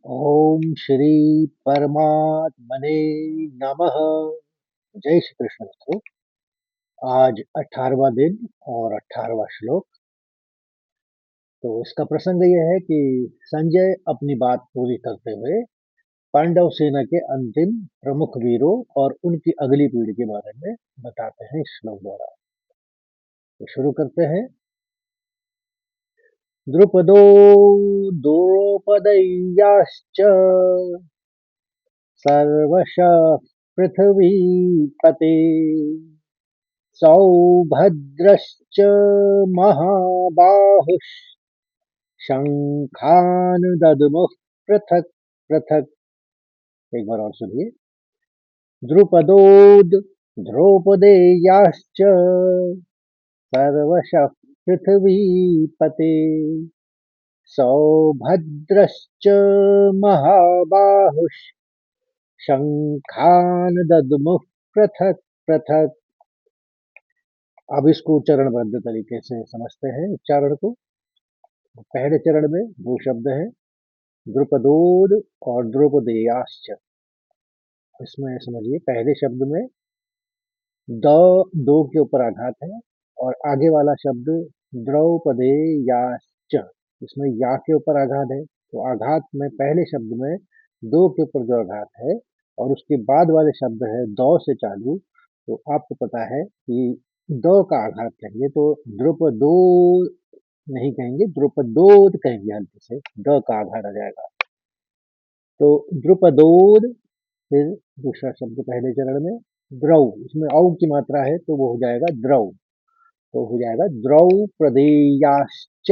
ओम श्री परमात्मने नमः। जय श्री कृष्ण दोस्तों। आज 18वां दिन और 18वां श्लोक। तो इसका प्रसंग ये है कि संजय अपनी बात पूरी करते हुए पांडव सेना के अंतिम प्रमुख वीरों और उनकी अगली पीढ़ी के बारे में बताते हैं इस श्लोक द्वारा। तो शुरू करते हैं। द्रुपदो द्रौपदय्याश्च सर्वशः पृथिवीपते सौभद्रश्च महाबाहुः शङ्खान् दद्मुः पृथक् पृथक्। एक बार और सुनिए। द्रुपदोद् द्रौपदेयाश्च सर्वशः पृथिवीपते सौभद्रश्च महाबाहुः शङ्खान् दद्मुः पृथक् पृथक्। अब इसको चरणबद्ध तरीके से समझते हैं उच्चारण को। पहले चरण में दो शब्द हैं, द्रुपदोद और द्रौपदेयाश्च। इसमें समझिए पहले शब्द में द दो के ऊपर आघात है और आगे वाला शब्द द्रौपदेयाश्च, इसमें या के ऊपर आघात है। तो आघात में पहले शब्द में दो के ऊपर जो आघात है और उसके बाद वाले शब्द है दो से चालू, तो आपको पता है कि दो का आघात कहेंगे तो द्रुपदो नहीं कहेंगे, द्रुपदोद कहेंगे। हल्के से द का आघात आ जाएगा। तो द्रुपदोद। फिर दूसरा शब्द पहले चरण में द्रौ, इसमें औ की मात्रा है तो वो हो जाएगा द्रौ। तो हो जाएगा द्रौपदेयाश्च,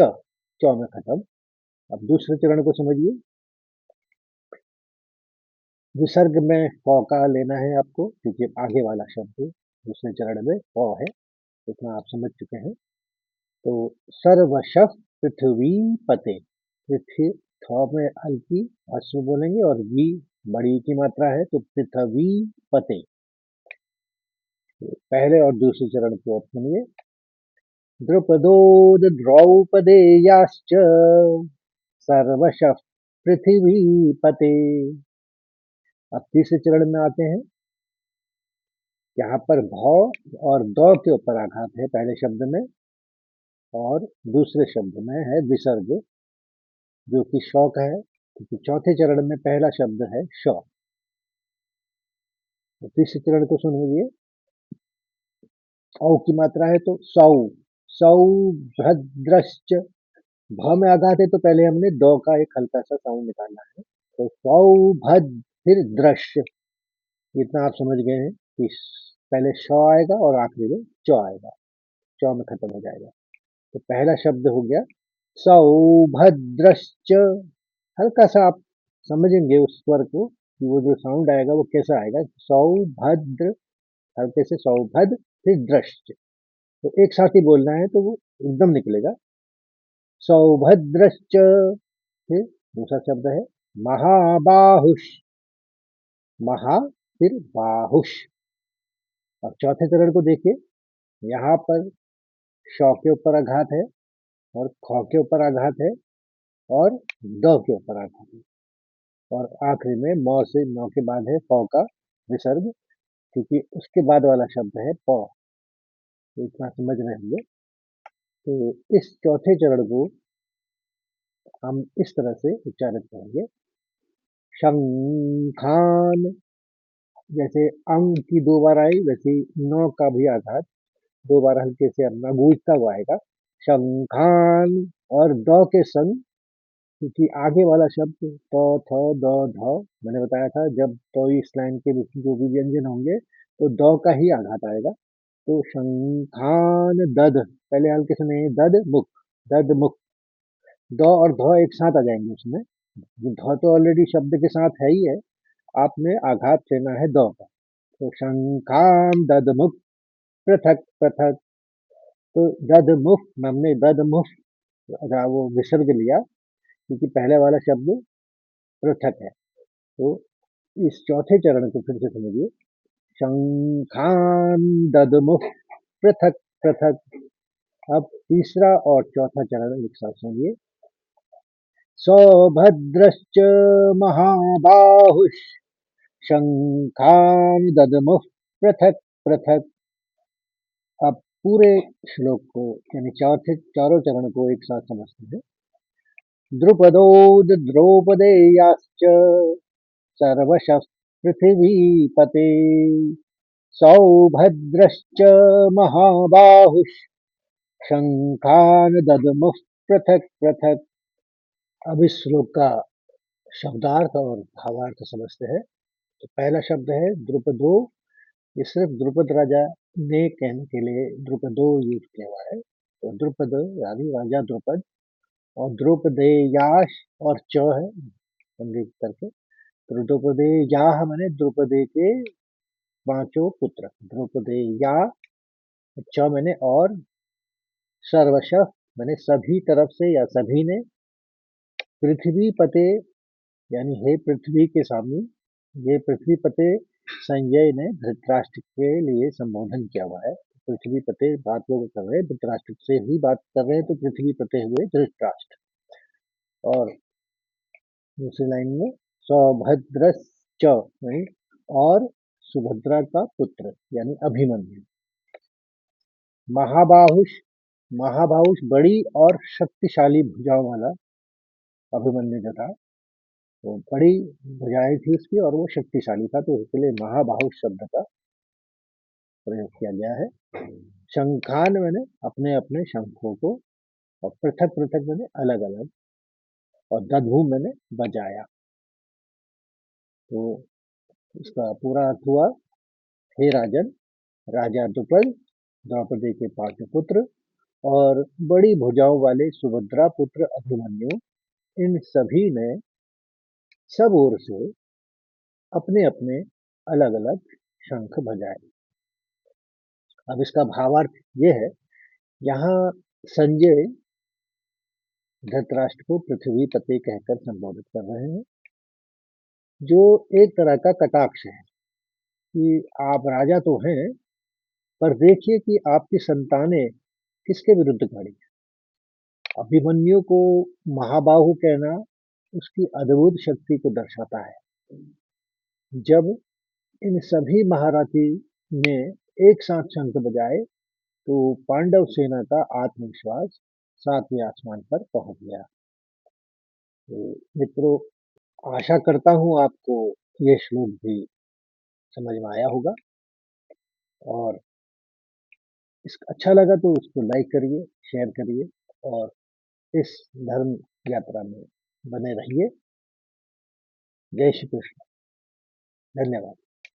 च में खत्म। अब दूसरे चरण को समझिए। विसर्ग में प का लेना है आपको, क्योंकि आगे वाला शब्द दूसरे चरण में प है। इतना आप समझ चुके हैं। तो सर्वशः पृथ्वी पते, पृथ्वी थ में हल्की अश्व बोलेंगे और वी बड़ी की मात्रा है तो पृथ्वी पते। पहले और दूसरे चरण को आप सुनिए। द्रुपदोद द्रौपदेयाश्च सर्वशः पृथ्वी पते। अब तीसरे चरण में आते हैं। यहाँ पर भ और द के ऊपर आघात है पहले शब्द में और दूसरे शब्द में है विसर्ग, जो कि श का है, क्योंकि चौथे चरण में पहला शब्द है श। तो तीसरे चरण को सुनिए। औ की मात्रा है तो सौ, सौभद्रश्च। भ में आघात है तो पहले हमने द का एक हल्का सा साउंड निकालना है। तो सौभद, फिर दृश्य। इतना आप समझ गए हैं कि पहले श आएगा और आखिरी में च आएगा, च में खत्म हो जाएगा। तो पहला शब्द हो गया सौभद्रश्च। हल्का सा आप समझेंगे उस स्वर को कि वो जो साउंड आएगा वो कैसा आएगा। सौभद्र, हल्के से सौभद्र, फिर दृश्य। तो एक साथ ही बोलना है तो वो एकदम निकलेगा। सौभद्रश्च। फिर दूसरा शब्द है महाबाहुष, महा फिर बाहुष। और चौथे चरण को देखिए। यहाँ पर श के ऊपर आघात है और ख के ऊपर आघात है और द के ऊपर आघात है और आखिरी में म से न के बाद है प का विसर्ग, क्योंकि उसके बाद वाला शब्द है प। तो इतना समझ रहे होंगे। तो इस चौथे चरण को हम इस तरह से उच्चारित करेंगे। शंखान, जैसे अंग की दो बार आई वैसे ही नौ का भी आघात दो बार हल्के से अपना गूंजता हुआ आएगा। शंखान। और द के संग, क्योंकि आगे वाला शब्द प थ द ध, मैंने बताया था जब तो इस लाइन के जो भी व्यंजन होंगे तो द का ही आघात आएगा। तो शंखान दध, पहले हल्के से नहीं, दध मुख, दध मुख। द और ध एक साथ आ जाएंगे उसमें। ध तो ऑलरेडी शब्द के साथ है ही है, आपने आघात लेना है द का। तो शंखान दधमुख पृथक पृथक। तो दधमुख में हमने दधमुख वो विसर्ग लिया, क्योंकि पहले वाला शब्द पृथक है। तो इस चौथे चरण को फिर से समझिए। शंखान दधमुख पृथक पृथक। अब तीसरा और चौथा चरण एक साथ सुनिए। सौभद्रश्च महाबाहुः शङ्खान् ददमुः पृथक् पृथक्। अब पूरे श्लोक को यानी चौथे चारों चरण को एक साथ समझते हैं। द्रुपदो द्रौपदेयाश्च सर्वशः पृथिवीपते सौभद्रश्च महाबाहुः शङ्खान् ददमुः पृथक् पृथक्। अब इस श्लोक का शब्दार्थ और भावार्थ समझते हैं। तो पहला शब्द है द्रुपदो। ये सिर्फ द्रुपद राजा ने कहने के लिए द्रुपदो यूज किया हुआ है। तो द्रुपद यानी राजा द्रुपद, और द्रौपदेयाश और च है अंग्रेजी करके। तो द्रौपदेयाह माने द्रौपदी के पांचों पुत्र, द्रौपदेया। च मैंने और, सर्वशः मैंने सभी तरफ से या सभी ने, पृथ्वी पते यानी हे पृथ्वी के स्वामी। ये पृथ्वी पते संजय ने धृतराष्ट्र के लिए संबोधन किया हुआ है। पृथ्वी पते बात लोग कर रहे हैं, धृतराष्ट्र से ही बात कर रहे हैं, तो पृथ्वी पते हुए धृतराष्ट्र। और दूसरी लाइन में सौभद्रश्च यानी और सुभद्रा का पुत्र यानी अभिमन्यु। महाबाहुष, महाबाहुष बड़ी और शक्तिशाली भुजाओं वाला अभिमन्यु जो था, तो बड़ी भुजाएं थी उसकी और वो शक्तिशाली था, तो इसके लिए महाबाहुष शब्द का प्रयोग किया गया है। शंखान मैंने अपने अपने शंखों को, और पृथक पृथक मैंने अलग अलग, और दधु मैंने बजाया। तो इसका पूरा अर्थ हुआ, हे राजन, राजा द्रुपद द्रौपदी के पांचों पुत्र और बड़ी भुजाओं वाले सुभद्रा पुत्र अभिमन्यु, इन सभी ने सब ओर से अपने अपने अलग अलग शंख बजाए। अब इसका भावार्थ ये है, यहाँ संजय धृतराष्ट्र को पृथ्वी पते कहकर संबोधित कर रहे हैं, जो एक तरह का कटाक्ष है कि आप राजा तो हैं, पर देखिए कि आपकी संतानें किसके विरुद्ध खड़ी हैं। अभिमन्यु को महाबाहु कहना उसकी अद्भुत शक्ति को दर्शाता है। जब इन सभी महारथी ने एक साथ शंख बजाए, तो पांडव सेना का आत्मविश्वास सातवें आसमान पर पहुंच गया। तो मित्रों, आशा करता हूँ आपको ये श्लोक भी समझ में आया होगा, और अच्छा लगा तो उसको लाइक करिए, शेयर करिए, और इस धर्म यात्रा में बने रहिए। जय श्री कृष्ण। धन्यवाद।